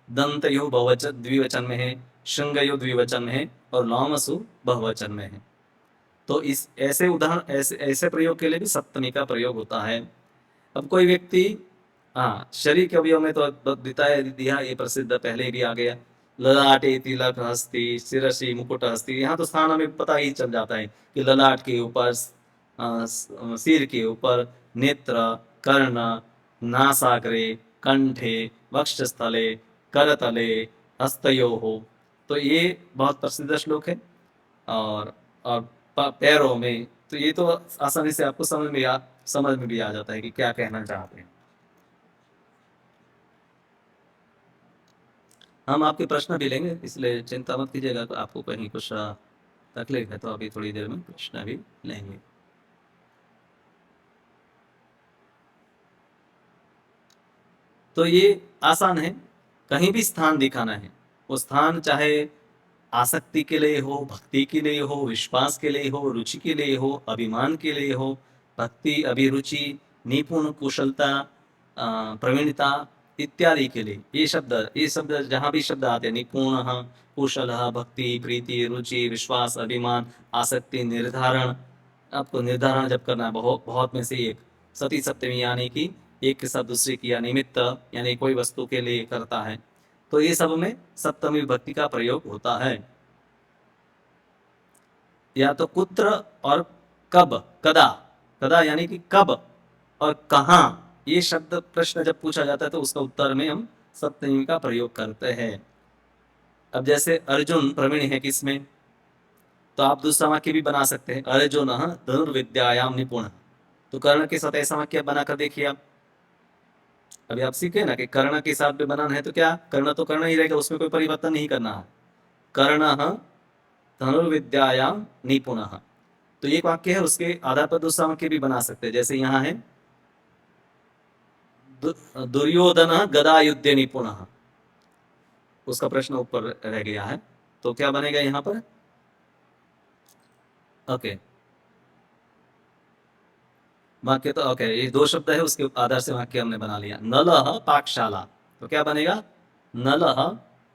दंतयो बहुवचन द्विवचन में है, शुंगयो द्विवचन में है, और लोमसु बहुवचन में है। तो इस ऐसे उदाहरण ऐसे ऐसे प्रयोग के लिए भी सप्तमी का प्रयोग होता है। अब कोई व्यक्ति, हाँ, शरीर के अवयव में तो बताया दिया, ये प्रसिद्ध पहले भी आ गया। ललाटे तिलक हस्ती शिरसी मुकुट हस्ती, यहाँ तो स्थान हमें पता ही चल जाता है कि ललाट के ऊपर, सिर के ऊपर, नेत्र, कर्ण, नासाग्रे, कंठे, वक्षस्थले, करतले, हस्तयोः। तो ये बहुत प्रसिद्ध श्लोक है। और पैरों में, तो ये तो आसानी से आपको समझ में भी आ जाता है कि क्या कहना चाहते हैं। हम आपके प्रश्न भी लेंगे, इसलिए चिंता मत कीजिएगा। तो आपको कहीं कुछ तकलीफ है तो अभी थोड़ी देर में प्रश्न भी लेंगे। तो ये आसान है, कहीं भी स्थान दिखाना है। वो स्थान चाहे आसक्ति के लिए हो, भक्ति के लिए हो, विश्वास के लिए हो, रुचि के लिए हो, अभिमान के लिए हो, भक्ति, अभिरुचि, निपुण, कुशलता, प्रवीणता इत्यादि के लिए ये शब्द जहाँ भी शब्द आते हैं, निपुण, कुशल, भक्ति, प्रीति, रुचि, विश्वास, अभिमान, आसक्ति, निर्धारण, आपको निर्धारण जब करना है बहुत बहुत में से एक, सती सप्तमी यानी कि एक के साथ दूसरे की, या निमित्त यानी कोई वस्तु के लिए करता है, तो ये सब में सप्तमी विभक्ति का प्रयोग होता है। या तो कुत्र और कब, कदा, कदा यानी कि कब और कहाँ, ये शब्द प्रश्न जब पूछा जाता है तो उसका उत्तर में हम सप्तमी का प्रयोग करते हैं। अब जैसे अर्जुन प्रवीण है किसमें, तो आप दूसरा वाक्य भी बना सकते हैं, अर्जुन धनुर्विद्यायाम निपुण। तो कर्ण के साथ ऐसा वाक्य बनाकर देखिए आप। अभी आप सीखे ना कि कर्ण के साथ भी बनाना है तो क्या, कर्ण तो कर्ण ही रहेगा, उसमें कोई परिवर्तन नहीं करना है। कर्ण धनुर्विद्यायाम निपुण। तो एक वाक्य है, उसके आधार पर दूसरा वाक्य भी बना सकते हैं। जैसे यहाँ है दुर्योधन गदा युद्धे निपुण, उसका प्रश्न ऊपर रह गया है, तो क्या बनेगा यहाँ पर, ओके वाक्य तो ओके, ये दो शब्द है, उसके आधार से वाक्य हमने बना लिया। नलः पाकशाला, तो क्या बनेगा, नलः,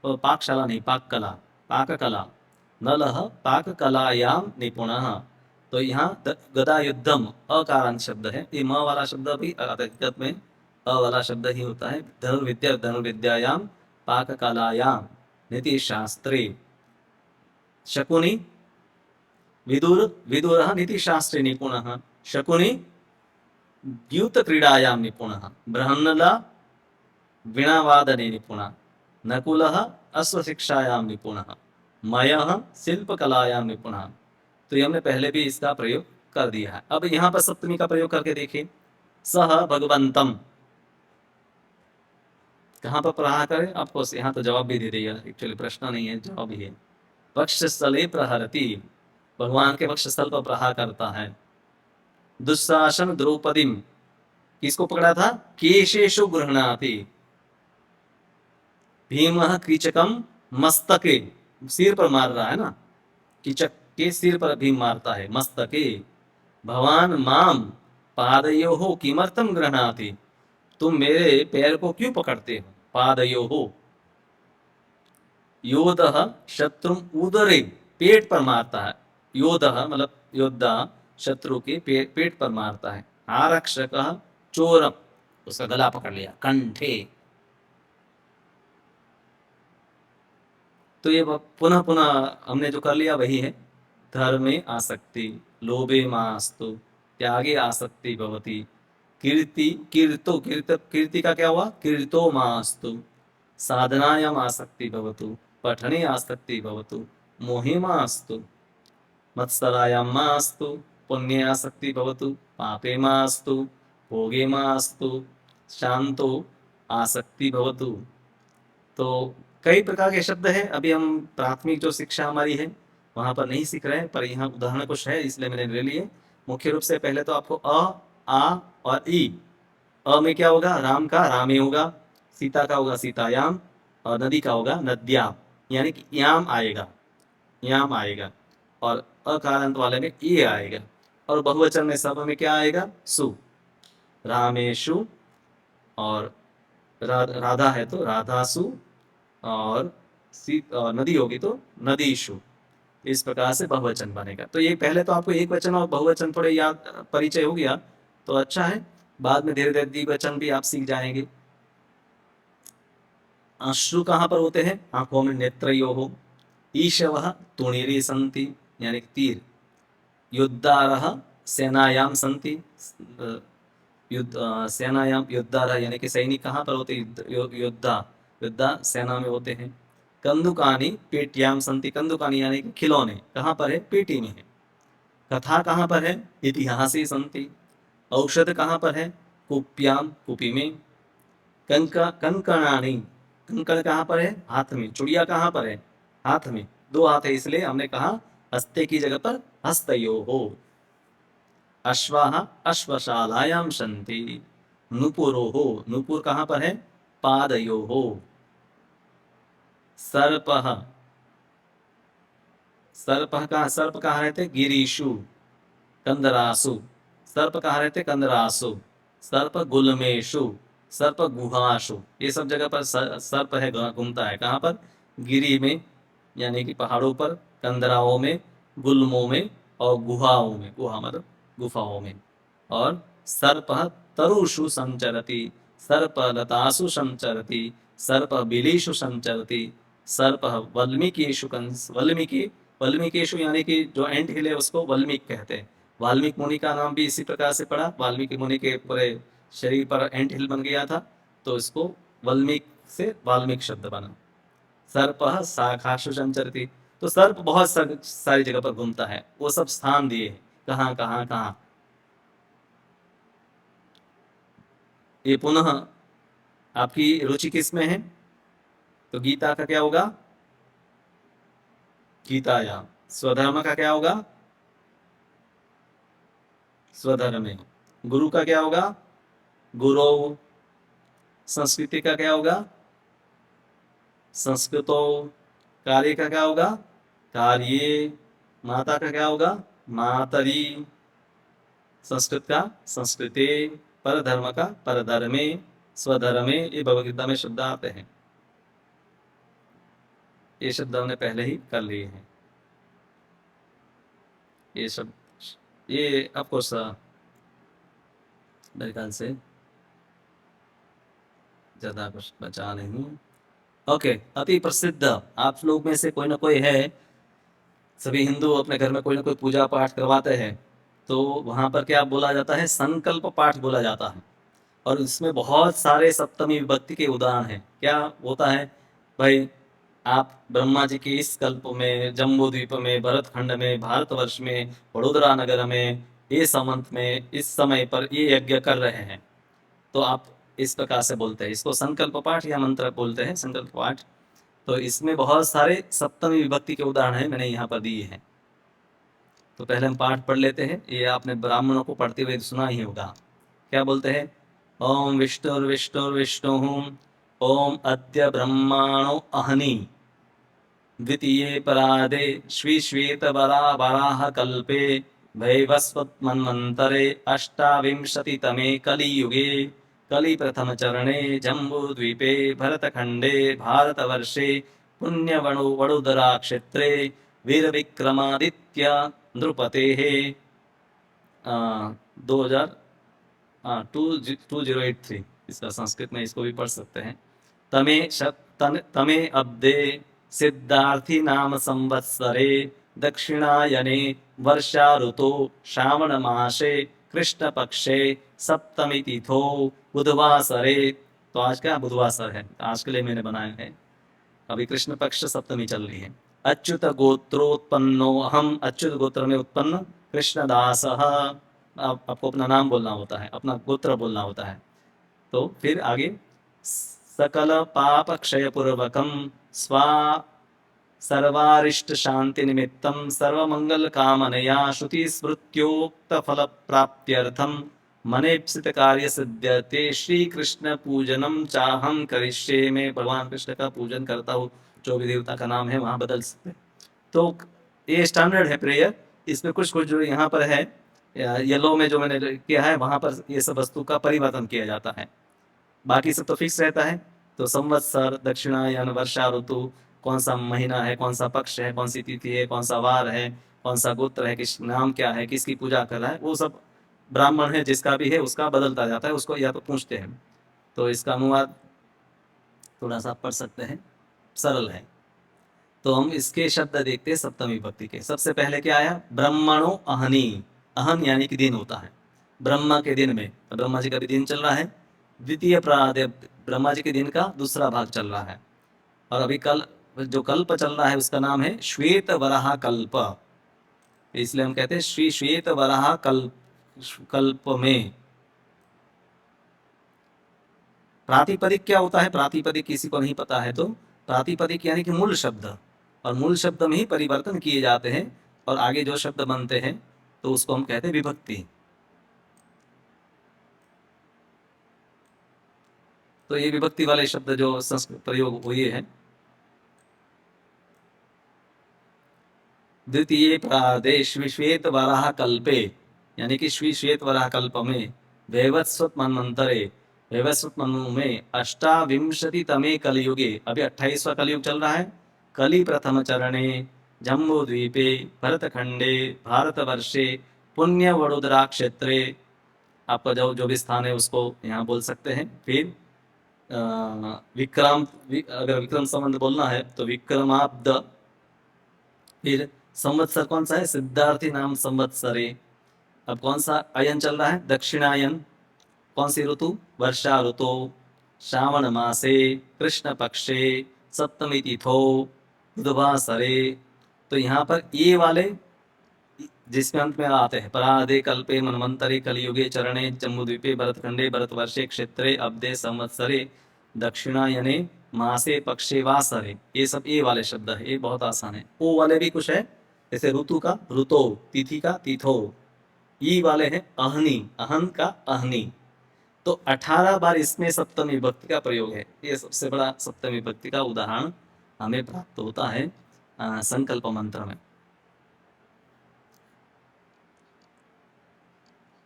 तो पाकशाला नहीं, पाककला, पाककला, नलः पाककलायाम निपुणः। तो यहाँ गदा युद्धम अकारांत शब्द है, ये म वाला शब्द भी हकीकत में अ वाला शब्द ही होता है। धनुर्विद्या, धनुर्विद्यायाम, पाककलायाम, नीति शास्त्रे, शकुनि, विदुर, विदुरः नीति शास्त्रे निपुणः, शकुनि द्यूत क्रीडायाम निपुणः, बृहन्नला वीणावादने निपुणः, नकुलः अश्वशिक्षायाम निपुणः, मयः शिल्पकलायाम निपुणः। तो ये हमने पहले भी इसका प्रयोग कर दिया है। अब यहाँ पर सप्तमी का प्रयोग करके देखिए, सह भगवंतम, कहाँ पर प्रहार करें, आपको यहाँ तो जवाब भी दे दिया, एक्चुअली प्रश्न नहीं है, जवाब ही है। वक्षस्थले प्रहरति, भगवान के वक्षस्थल पर प्रहार करता है। दुस्शासन द्रौपदीम, किसको पकड़ा था, केशेषु गृह्णाति। भीमः कीचकम मस्तके, सिर पर मार रहा है ना, कीचक के सिर पर भीम मारता है, मस्तके। भवान माम पादयोः किमर्थम गृह्णाति, तुम मेरे पैर को क्यों पकड़ते हो, पादयोः। योधः शत्रुम उदरे, पेट पर मारता है, योधः मतलब योद्धा शत्रु के पेट पर मारता है। आरक्षकः चोरम, उसका गला पकड़ लिया, कंठे। तो ये पुनः पुनः हमने जो कर लिया वही है। धर्मे आसक्ति, लोभे मास्तु, त्यागे आसक्ति भवति, कीर्ति कीर्तो कीर्ति का क्या हुआ, कीर्तो मास्तु, साधनायाम आसक्ति भवतु, पठने आसक्ति भवतु, मोहे मास्तु, मत्सरायाम मास्तु, पुण्ये आसक्ति भवतु, पापे मास्तु, भोगे मास्तु, शांतो आसक्ति भवतु। तो कई प्रकार के शब्द हैं। अभी हम प्राथमिक जो शिक्षा हमारी है वहां पर नहीं सीख रहे हैं, पर यहाँ उदाहरण कुछ है इसलिए मैंने ले लिए। मुख्य रूप से पहले तो आपको अ, आ और ई। अ में क्या होगा, राम का रामे होगा, सीता का होगा सीतायाम, और नदी का होगा नद्याम, यानी कि याम आएगा, याम आएगा। और अकारांत वाले में ई आएगा। और बहुवचन में सब में क्या आएगा, सु, रामेशु, और राधा है तो राधासु, और नदी होगी तो नदीशु। इस प्रकार से बहुवचन बनेगा। तो ये पहले तो आपको एक वचन और बहुवचन थोड़े याद परिचय हो गया तो अच्छा है, बाद में धीरे धीरे द्विवचन भी आप सीख जाएंगे। अश्रु कहाँ पर होते हैं? आंखों में, नेत्रयोः। ईशवः तुणीरे सन्ति, यानी कि तीर। युद्धारः सेनायां सन्ति, सेनायां युद्धारः यानी कि सैनिक कहाँ पर होते हैं? योद्धा सेना में होते हैं। कंदुकानि पेट्यां सन्ति, कंदुकानि यानी कि खिलौने कहाँ पर है? पेटी में है। कथा कहाँ पर है? इतिहासे सन्ति। औषध कहाँ पर है? कुप्यां, कुपी में। कंकणानि, कंकण कहाँ पर है? हाथ में। चुड़िया कहाँ पर है? हाथ में। दो हाथ है इसलिए हमने कहा हस्ते की जगह पर हस्तयोः। अश्वाः अश्वशालायां सन्ति। नुपुरोः, नुपुर कहाँ पर है? पादयोः। सर्पः, सर्प कहाँ रहते? गिरीषु, कंदरासु। सर्प कहाँ रहते? कंदरासु। सर्प गुल्मेषु, सर्प गुहासु। ये सब जगह पर सर्प है, घूमता है। कहाँ पर? गिरी में, यानी कि पहाड़ों पर, कंदराओं में, गुल्मों में और गुहाओं में। गुहा मतलब गुफाओं में। और सर्प तरुषु संचरति, सर्प लतासु संचरति, सर्प बिलीषु संचरति, सर्प वल्मीकेषु वल्मीकेषु यानी कि जो एंट हिल है उसको वल्मीक कहते हैं। वाल्मीकि मुनि का नाम भी इसी प्रकार से पड़ा। वाल्मीकि मुनि के पूरे शरीर पर एंट हिल बन गया था तो इसको वल्मीक से वाल्मीकि शब्द बना। सर्प शाखासु संचरति, तो सर्प बहुत सारी जगह पर घूमता है। वो सब स्थान दिए हैं, कहाँ कहाँ कहाँ। ये पुनः आपकी रुचि किस में है? तो गीता का क्या होगा? गीतायाम। स्वधर्म का क्या होगा? स्वधर्मे। गुरु का क्या होगा? गुरौ। संस्कृति का क्या होगा? संस्कृतो। कार्य का क्या होगा? कार्ये। माता का क्या होगा? मातरी। संस्कृत का संस्कृते। परधर्म का परधर्मे। स्वधर्मे। ये भगवद्गीता में शब्द आते हैं। ये शब्द हमने पहले ही कर लिए हैं। ये शब्द, ये ऑफकोर्स मेरे ख्याल से ज्यादा कुछ बचा नहीं। ओके, अति प्रसिद्ध, आप लोग में से कोई ना कोई है, सभी हिंदू अपने घर में कोई ना कोई पूजा पाठ करवाते हैं तो वहां पर क्या बोला जाता है? संकल्प पाठ बोला जाता है। और इसमें बहुत सारे सप्तमी विभक्ति के उदाहरण हैं। क्या होता है भाई? आप ब्रह्मा जी के इस कल्प में, जम्बू द्वीप में, भरतखंड में, भारतवर्ष में, वडोदरा नगर में, ये समंत में, इस समय पर ये यज्ञ कर रहे हैं, तो आप इस प्रकार से बोलते हैं। इसको संकल्प पाठ या मंत्र बोलते हैं, संकल्प पाठ। तो इसमें बहुत सारे सप्तमी विभक्ति के उदाहरण हैं, मैंने यहाँ पर दिए हैं। तो पहले हम पाठ पढ़ लेते हैं। ये आपने ब्राह्मणों को पढ़ते हुए सुना ही होगा। क्या बोलते हैं? ओम विष्णुर्विष्णुर्विष्णुः ओम अद्य ब्रह्माणो अहनि द्वितीये परादे श्वेतवराह कल्पे वैवस्वत मन्वन्तरे अष्टाविंशतितमे कलियुगे कलि प्रथम चरणे जम्बूद्वीपे भरतखंडे भारतवर्षे पुण्यवणु वडोदरा क्षेत्रे वीरविक्रमादित्य नृपतेः 2083 इसका संस्कृत में इसको भी पढ़ सकते हैं। तमे अब्दे सिद्धार्थी नाम संवत्सरे दक्षिणायने वर्षा ऋतु श्रावण मासे कृष्ण पक्षे सप्तमी तिथो बुधवासरे। तो आज क्या बुधवासर है, आज के लिए मैंने बनाया है। अभी कृष्ण पक्ष सप्तमी चल रही है। अच्युत गोत्रोत्पन्नो अहम, अच्युत गोत्र में उत्पन्न कृष्णदासः। आपको अपना नाम बोलना होता है, अपना गोत्र बोलना होता है। तो फिर आगे सकल पाप क्षय पूर्वकम स्वा सर्वारिष्ट शांति निमित्तम सर्वमंगल कामनया श्रुति स्मृत्योक्त फल प्राप्त्यर्थम मनेप्सित कार्य सिद्ध्यते श्री कृष्ण पूजनम चाहम करिष्ये। में भगवान कृष्ण का पूजन करता हूँ, जो भी देवता का नाम है वहां बदल सकते। तो ये स्टैंडर्ड है प्रेयर। इसमें कुछ कुछ जो यहाँ पर है येलो में जो मैंने किया है वहां पर ये सब वस्तु का परिवर्तन किया जाता है, बाकी सब तो फिक्स रहता है। तो संवत्सर, दक्षिणायन, वर्षा ऋतु, कौन सा महीना है, कौन सा पक्ष है, कौन सी तिथि है, कौन सा वार है, कौन सा गोत्र है, किस नाम क्या है, किसकी पूजा कर रहा है, वो सब ब्राह्मण है जिसका भी है उसका बदलता जाता है, उसको या तो पूछते हैं। तो इसका अनुवाद थोड़ा सा पढ़ सकते हैं, सरल है। तो हम इसके शब्द देखते हैं सप्तमी विभक्ति के। सबसे पहले क्या आया, ब्रह्मणो अहनी। अहन यानी कि दिन होता है, ब्रह्मा के दिन में, तो ब्रह्मा जी का भी दिन चल रहा है। द्वितीय प्रादे, ब्रह्मा जी के दिन का दूसरा भाग चल रहा है। और अभी कल जो कल्प चल रहा है उसका नाम है श्वेत वराह कल्प, इसलिए हम कहते हैं श्री श्वेत वराह कल्प में। प्रातिपदिक क्या होता है, प्रातिपदिक किसी को नहीं पता है तो प्रातिपदिक यानी कि मूल शब्द, और मूल शब्द में ही परिवर्तन किए जाते हैं और आगे जो शब्द बनते हैं तो उसको हम कहते हैं विभक्ति। तो ये विभक्ति वाले शब्द जो संस्कृत प्रयोग हुए हैं, द्वितीय प्रादेश श्वेत वराह कल्पे, यानी कि श्वेत वराह कल्प में, वैवस्वत मन्वंतरे, वैवस्वत मनु में, 28वें कलयुगे, अभी 28वां कलयुग चल रहा है, कलि प्रथम चरणे, जम्बू द्वीपे, भरतखंडे, भारतवर्षे, पुण्य वडोदरा क्षेत्रे, आपका जो भी स्थान है उसको यहाँ बोल सकते हैं। फिर अगर विक्रम संबंध बोलना है तो विक्रमाब्द। फिर संवत्सर कौन सा है, सिद्धार्थी नाम संवत्सरे। अब कौन सा अयन चल रहा है, दक्षिणायन। कौन सी ऋतु, वर्षा ऋतु। श्रावण मासे, कृष्ण पक्षे, सप्तमी तिथो, बुधवासरे। तो यहाँ पर ये वाले जिसमें अंत में आते हैं, पराधे कल्पे मन्वंतरे कलियुगे चरणे जम्बूद्वीपे भरतखंडे भरतवर्षे क्षेत्रे अब्दे संवत्सरे दक्षिणायने मासे पक्षे वासरे, ये सब ए वाले शब्द है, ये बहुत आसान है। ओ वाले भी कुछ है, जैसे ऋतु का ऋतो, तिथि का तिथो। ई वाले हैं अहनी, अहन का अहनी। तो 18 बार इसमें सप्तमी विभक्ति का प्रयोग है। ये सबसे बड़ा सप्तमी विभक्ति का उदाहरण हमें प्राप्त होता है संकल्प मंत्र में।